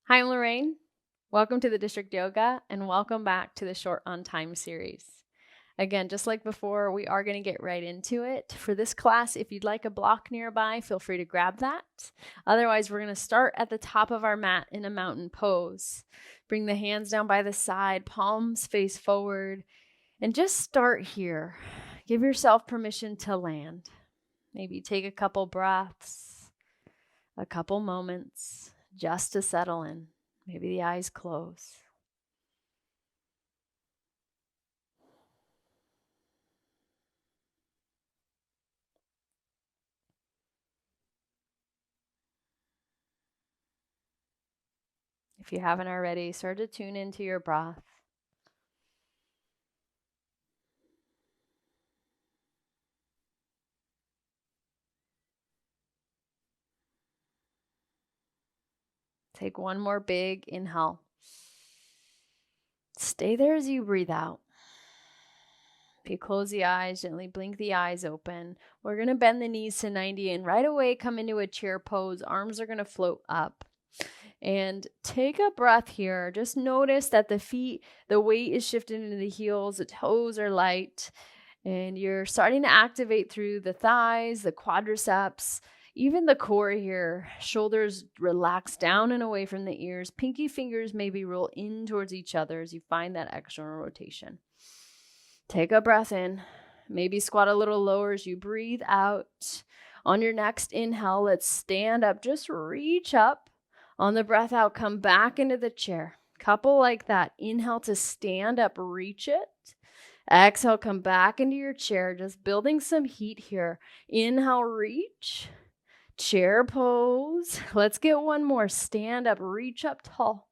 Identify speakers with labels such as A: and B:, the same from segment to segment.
A: Hi, I'm Lorraine. Welcome to the District Yoga and welcome back to the Short on Time series. Again, just like before, we are going to get right into it. For this class, if you'd like a block nearby, feel free to grab that. Otherwise, we're going to start at the top of our mat in a mountain pose. Bring the hands down by the side, palms face forward, and just start here. Give yourself permission to land. Maybe take a couple breaths, a couple moments just to settle in. Maybe the eyes close. If you haven't already, start to tune into your breath. Take one more big inhale. Stay there as you breathe out. If you close the eyes, gently blink the eyes open. We're going to bend the knees to 90 and right away come into a chair pose. Arms are going to float up. And take a breath here. Just notice that the feet, the weight is shifted into the heels, the toes are light, and you're starting to activate through the thighs, the quadriceps, even the core here. Shoulders relax down and away from the ears. Pinky fingers maybe roll in towards each other as you find that external rotation. Take a breath in. Maybe squat a little lower as you breathe out. On your next inhale, let's stand up. Just reach up. On the breath out, come back into the chair. Couple like that. Inhale to stand up, reach it. Exhale, come back into your chair, just building some heat here. Inhale, reach. Chair pose. Let's get one more. Stand up, reach up tall.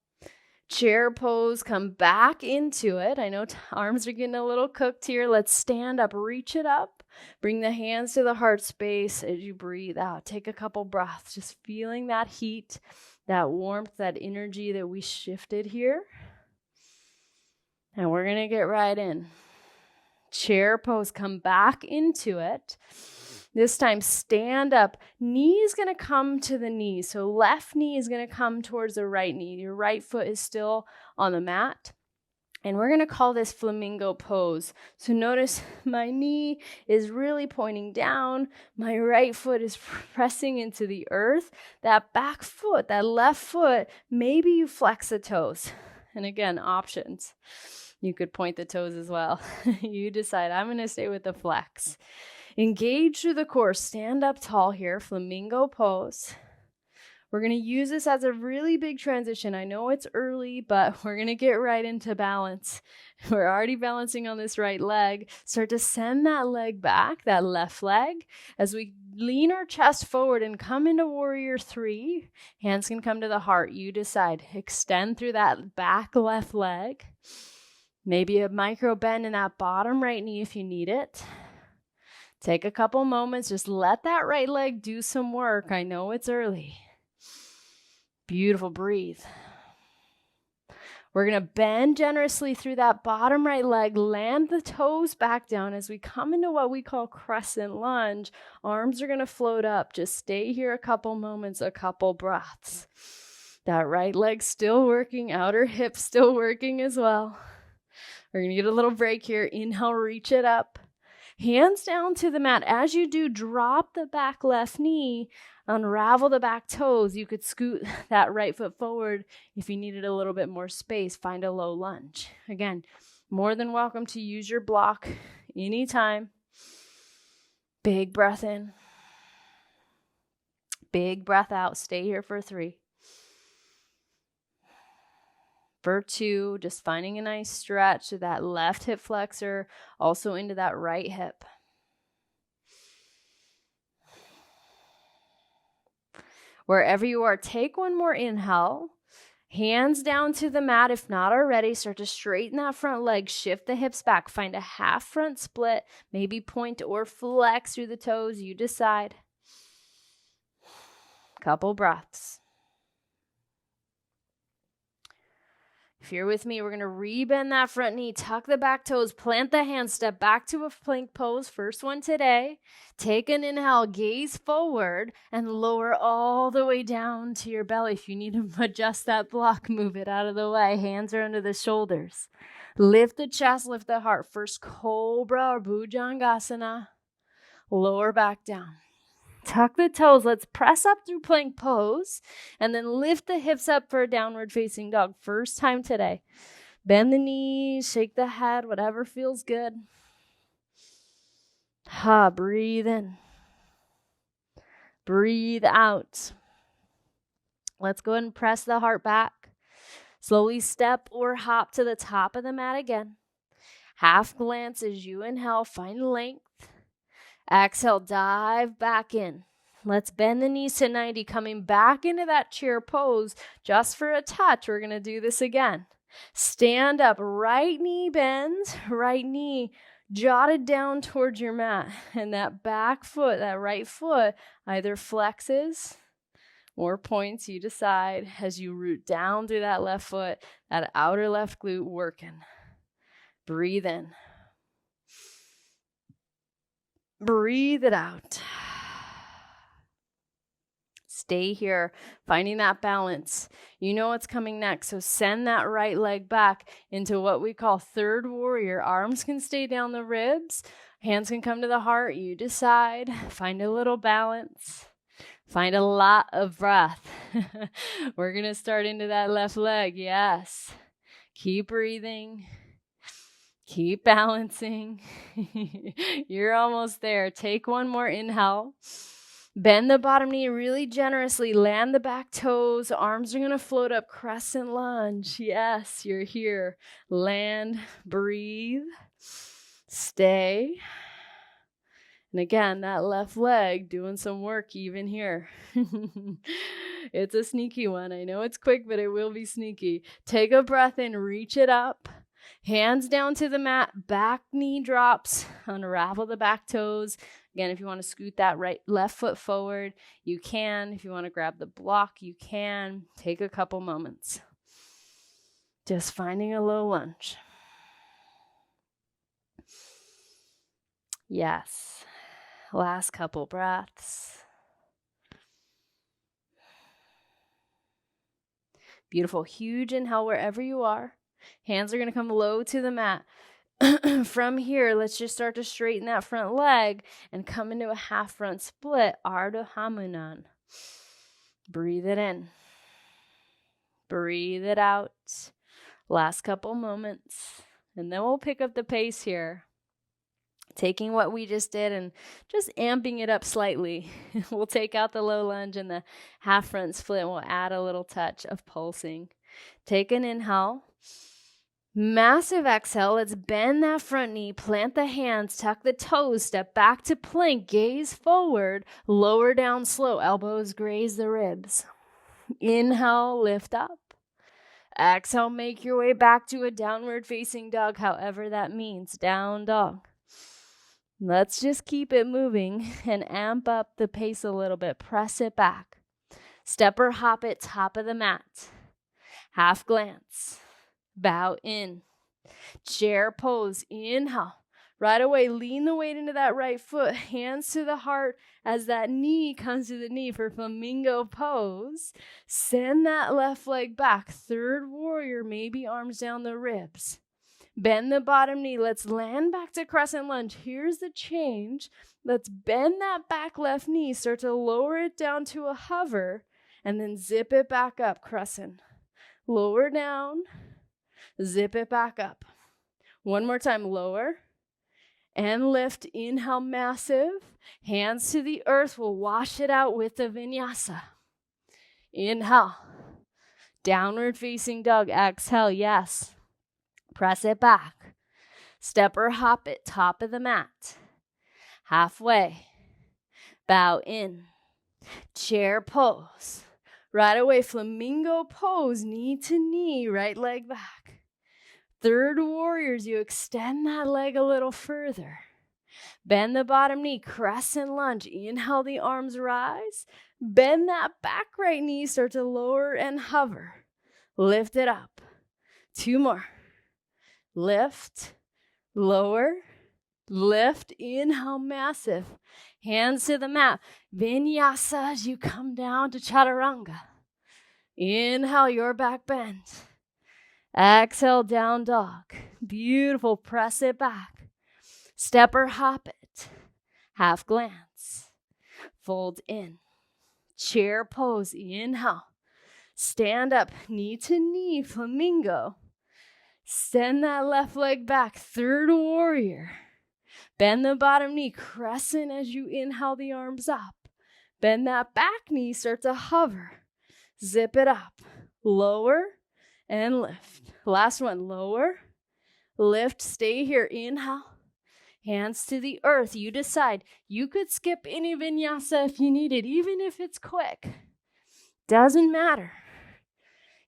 A: Chair pose, come back into it. I know arms are getting a little cooked here. Let's stand up, reach it up. Bring the hands to the heart space as you breathe out. Take a couple breaths, just feeling that heat, that warmth, that energy that we shifted here. And we're going to get right in. Chair pose, come back into it. This time, stand up. Knee is going to come to the knee. So left knee is going to come towards the right knee. Your right foot is still on the mat. And we're going to call this flamingo pose. So notice my knee is really pointing down. My right foot is pressing into the earth. That back foot, that left foot, maybe you flex the toes. And again, options. You could point the toes as well. You decide. I'm going to stay with the flex. Engage through the core. Stand up tall here. Flamingo pose. We're going to use this as a really big transition. I know it's early, but we're going to get right into balance. We're already balancing on this right leg. Start to send that leg back, that left leg, as we lean our chest forward and come into warrior 3. Hands can come to the heart. You decide. Extend through that back left leg. Maybe a micro bend in that bottom right knee if you need it. Take a couple moments. Just let that right leg do some work. I know it's early. Beautiful. Breathe. We're going to bend generously through that bottom right leg. Land the toes back down as we come into what we call crescent lunge. Arms are going to float up. Just stay here a couple moments, a couple breaths. That right leg still working. Outer hip still working as well. We're going to get a little break here. Inhale, reach it up. Hands down to the mat. As you do, drop the back left knee. Unravel the back toes. You could scoot that right foot forward if you needed a little bit more space. Find a low lunge. Again, more than welcome to use your block anytime. Big breath in. Big breath out. Stay here for 3. For 2, just finding a nice stretch to that left hip flexor, also into that right hip. Wherever you are, take one more inhale. Hands down to the mat if not already. Start to straighten that front leg. Shift the hips back. Find a half front split. Maybe point or flex through the toes. You decide. Couple breaths. If you're with me, we're going to rebend that front knee, tuck the back toes, plant the hands, step back to a plank pose. First one today. Take an inhale, gaze forward, and lower all the way down to your belly. If you need to adjust that block, move it out of the way. Hands are under the shoulders. Lift the chest, lift the heart. First cobra or bhujangasana. Lower back down. Tuck the toes. Let's press up through plank pose and then lift the hips up for a downward facing dog. First time today. Bend the knees, shake the head, whatever feels good. Breathe in. Breathe out. Let's go ahead and press the heart back. Slowly step or hop to the top of the mat again. Half glance as you inhale, find length. Exhale, dive back in. Let's bend the knees to 90, coming back into that chair pose just for a touch. We're going to do this again. Stand up, right knee bends, right knee jotted down towards your mat. And that back foot, that right foot, either flexes or points, you decide, as you root down through that left foot, that outer left glute working. Breathe in. Breathe it out. Stay here, finding that balance. You know what's coming next, so send that right leg back into what we call third warrior. Arms can stay down the ribs, hands can come to the heart. You decide. Find a little balance. Find a lot of breath. We're going to start into that left leg. Yes. Keep breathing. Keep balancing. You're almost there. Take one more inhale. Bend the bottom knee really generously. Land the back toes. Arms are going to float up. Crescent lunge. Yes, you're here. Land, breathe, stay. And again, that left leg doing some work even here. It's a sneaky one. I know it's quick, but it will be sneaky. Take a breath in. Reach it up. Hands down to the mat, back knee drops, unravel the back toes. Again, if you want to scoot that left foot forward, you can. If you want to grab the block, you can. Take a couple moments. Just finding a low lunge. Yes. Last couple breaths. Beautiful. Huge inhale wherever you are. Hands are going to come low to the mat. From here, let's just start to straighten that front leg and come into a half front split, Ardha Hanuman. Breathe it in. Breathe it out. Last couple moments. And then we'll pick up the pace here. Taking what we just did and just amping it up slightly. We'll take out the low lunge and the half front split and we'll add a little touch of pulsing. Take an inhale. Massive exhale. Let's bend that front knee, plant the hands, tuck the toes, step back to plank, gaze forward, lower down slow, elbows graze the ribs. Inhale, lift up. Exhale, make your way back to a downward facing dog, however that means, down dog. Let's just keep it moving and amp up the pace a little bit. Press it back. Step or hop it, top of the mat. Half glance. Bow in. Chair pose. Inhale. Right away, lean the weight into that right foot. Hands to the heart as that knee comes to the knee for flamingo pose. Send that left leg back. Third warrior, maybe arms down the ribs. Bend the bottom knee. Let's land back to crescent lunge. Here's the change. Let's bend that back left knee. Start to lower it down to a hover and then zip it back up, crescent. Lower down. Zip it back up. One more time, lower and lift. Inhale, massive. Hands to the earth. We'll wash it out with the vinyasa. Inhale. Downward facing dog. Exhale, yes. Press it back. Step or hop it, top of the mat. Halfway. Bow in. Chair pose. Right away, flamingo pose, knee to knee, right leg back. Third warriors, you extend that leg a little further. Bend the bottom knee, crescent lunge. Inhale, the arms rise. Bend that back right knee, start to lower and hover. Lift it up. 2 more. Lift, lower, lift, inhale, massive. Hands to the mat. Vinyasa as you come down to chaturanga. Inhale, your back bend. Exhale, down dog. Beautiful, press it back. Step or hop it. Half glance. Fold in. Chair pose, inhale. Stand up, knee to knee, flamingo. Send that left leg back, third warrior. Bend the bottom knee, crescent as you inhale the arms up. Bend that back knee, start to hover. Zip it up, lower and lift. Last one, lower, lift, stay here, inhale. Hands to the earth, you decide. You could skip any vinyasa if you needed, even if it's quick. Doesn't matter.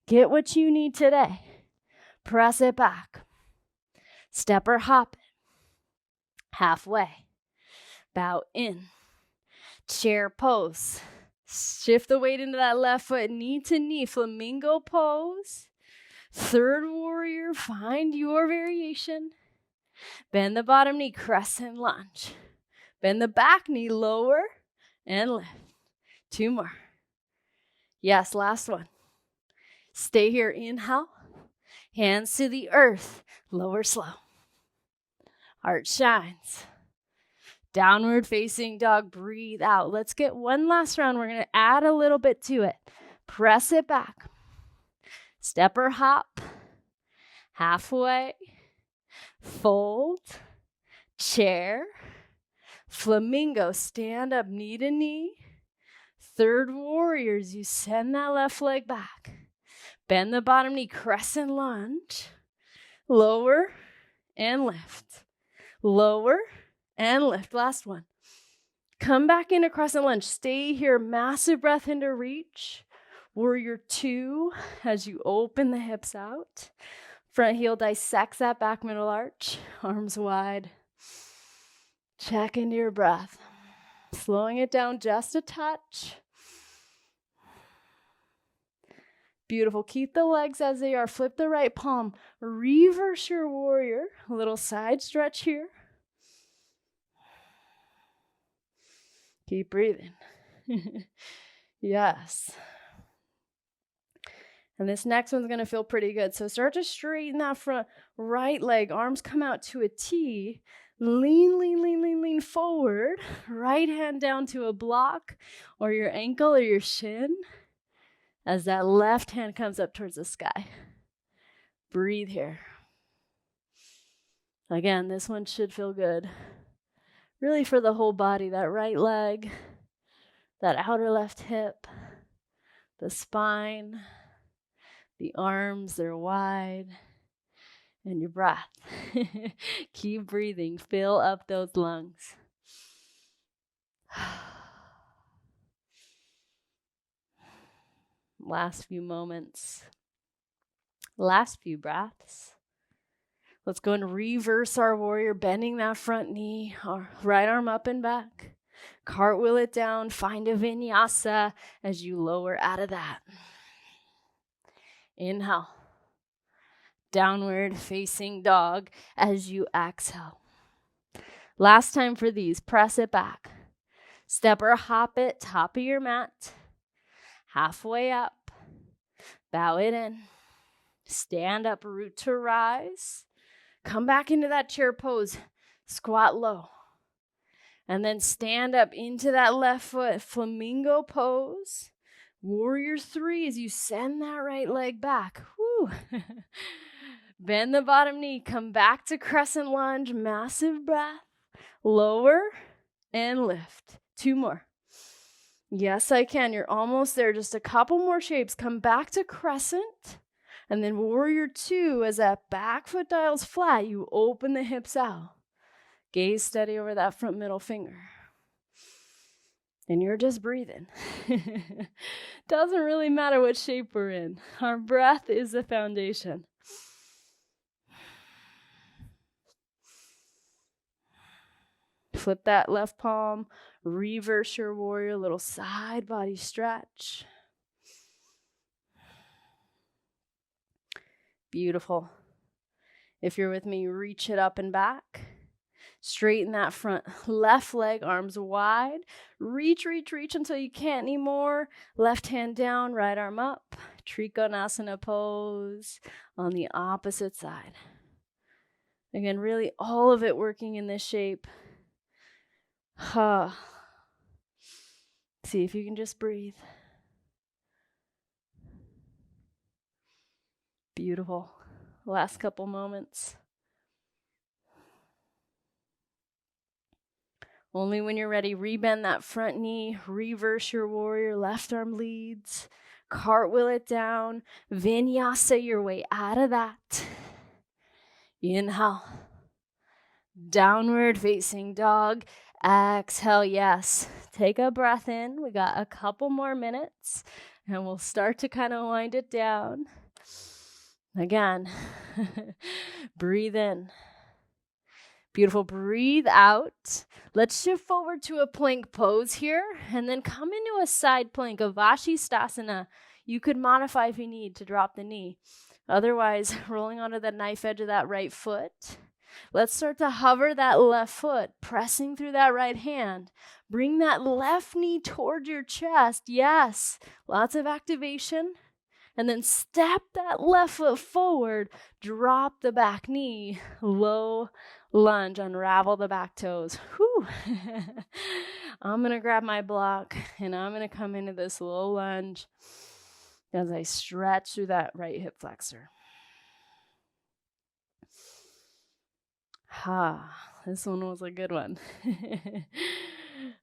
A: Get what you need today. Press it back. Step or hop it. Halfway. Bow in. Chair pose. Shift the weight into that left foot, knee to knee, flamingo pose. Third warrior, find your variation. Bend the bottom knee, crescent lunge. Bend the back knee, lower and lift. 2 more. Yes, last one. Stay here, inhale. Hands to the earth, lower slow. Heart shines. Downward facing dog, breathe out. Let's get one last round. We're going to add a little bit to it. Press it back. Step or hop. Halfway. Fold. Chair. Flamingo, stand up, knee to knee. Third warriors, you send that left leg back. Bend the bottom knee, crescent lunge. Lower and lift. Lower and lift. Last one. Come back into crescent lunge. Stay here. Massive breath into reach. Warrior 2 as you open the hips out. Front heel dissects that back middle arch. Arms wide. Check into your breath. Slowing it down just a touch. Beautiful. Keep the legs as they are. Flip the right palm. Reverse your warrior. A little side stretch here. Keep breathing. Yes. And this next one's going to feel pretty good. So start to straighten that front right leg. Arms come out to a T. Lean, lean, lean, lean, lean forward. Right hand down to a block or your ankle or your shin. As that left hand comes up towards the sky. Breathe here. Again, this one should feel good. Really for the whole body, that right leg, that outer left hip, the spine, the arms, they're wide, and your breath. Keep breathing. Fill up those lungs. Last few moments. Last few breaths. Let's go and reverse our warrior, bending that front knee, our right arm up and back. Cartwheel it down, find a vinyasa as you lower out of that. Inhale. Downward facing dog as you exhale. Last time for these, press it back. Step or hop it, top of your mat. Halfway up. Bow it in. Stand up, root to rise. Come back into that chair pose. Squat low. And then stand up into that left foot, flamingo pose. Warrior 3 as you send that right leg back. Woo. Bend the bottom knee. Come back to crescent lunge. Massive breath. Lower and lift. 2 more. Yes, I can. You're almost there. Just a couple more shapes. Come back to crescent. And then warrior 2, as that back foot dial's flat, you open the hips out. Gaze steady over that front middle finger. And you're just breathing. Doesn't really matter what shape we're in. Our breath is the foundation. Flip that left palm. Reverse your warrior. Little side body stretch. Beautiful. If you're with me, reach it up and back. Straighten that front left leg, arms wide. Reach, reach, reach until you can't anymore. Left hand down, right arm up. Trikonasana pose on the opposite side. Again, really all of it working in this shape. See if you can just breathe. Beautiful. Last couple moments. Only when you're ready, rebend that front knee, reverse your warrior, left arm leads, cartwheel it down, vinyasa your way out of that. Inhale, downward facing dog, exhale, yes. Take a breath in, we got a couple more minutes, and we'll start to kind of wind it down. Again, breathe in. Beautiful. Breathe out. Let's shift forward to a plank pose here and then come into a side plank, a Vashisthasana. You could modify if you need to drop the knee. Otherwise, rolling onto the knife edge of that right foot. Let's start to hover that left foot, pressing through that right hand. Bring that left knee toward your chest. Yes, lots of activation. And then step that left foot forward, drop the back knee, low lunge, unravel the back toes. Whew. I'm going to grab my block and I'm going to come into this low lunge as I stretch through that right hip flexor. This one was a good one.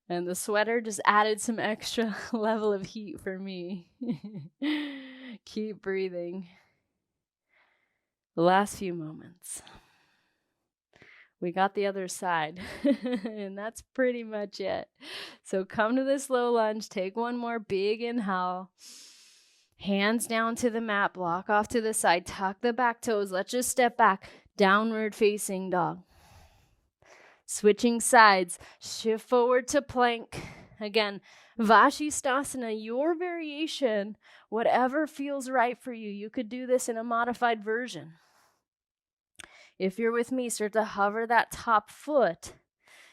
A: And the sweater just added some extra level of heat for me. Keep breathing. The last few moments. We got the other side, and that's pretty much it. So come to this low lunge, take one more big inhale. Hands down to the mat, block off to the side, tuck the back toes. Let's just step back, downward facing dog. Switching sides, shift forward to plank. Again, Vashisthasana, your variation, whatever feels right for you. You could do this in a modified version. If you're with me, start to hover that top foot.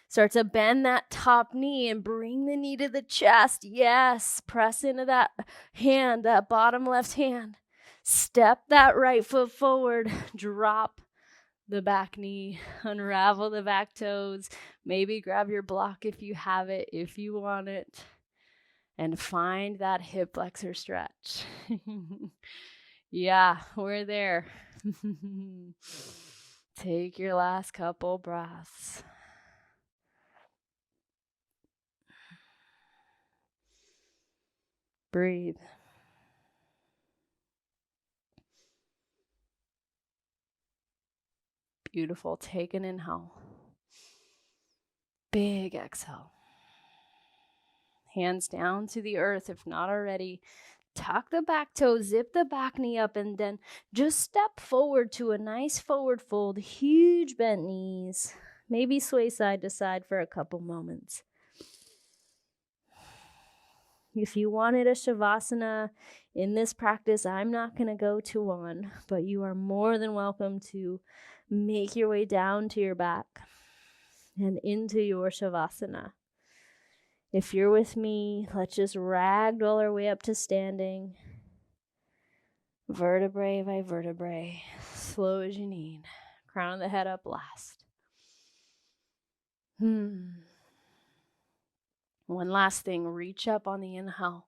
A: Start to bend that top knee and bring the knee to the chest. Yes, press into that hand, that bottom left hand. Step that right foot forward. Drop the back knee. Unravel the back toes. Maybe grab your block if you have it, if you want it. And find that hip flexor stretch. Yeah, we're there. Take your last couple breaths. Breathe. Beautiful. Take an inhale. Big exhale. Hands down to the earth if not already. Tuck the back toe, zip the back knee up, and then just step forward to a nice forward fold. Huge bent knees. Maybe sway side to side for a couple moments. If you wanted a Shavasana in this practice, I'm not going to go to one, but you are more than welcome to make your way down to your back and into your Shavasana. If you're with me, let's just ragdoll our way up to standing. Vertebrae by vertebrae, slow as you need. Crown of the head up last. One last thing, reach up on the inhale.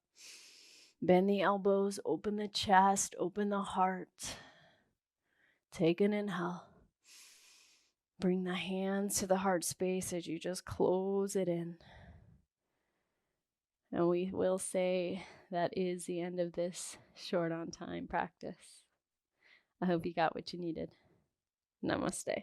A: Bend the elbows, open the chest, open the heart. Take an inhale. Bring the hands to the heart space as you just close it in. And we will say that is the end of this short on time practice. I hope you got what you needed. Namaste.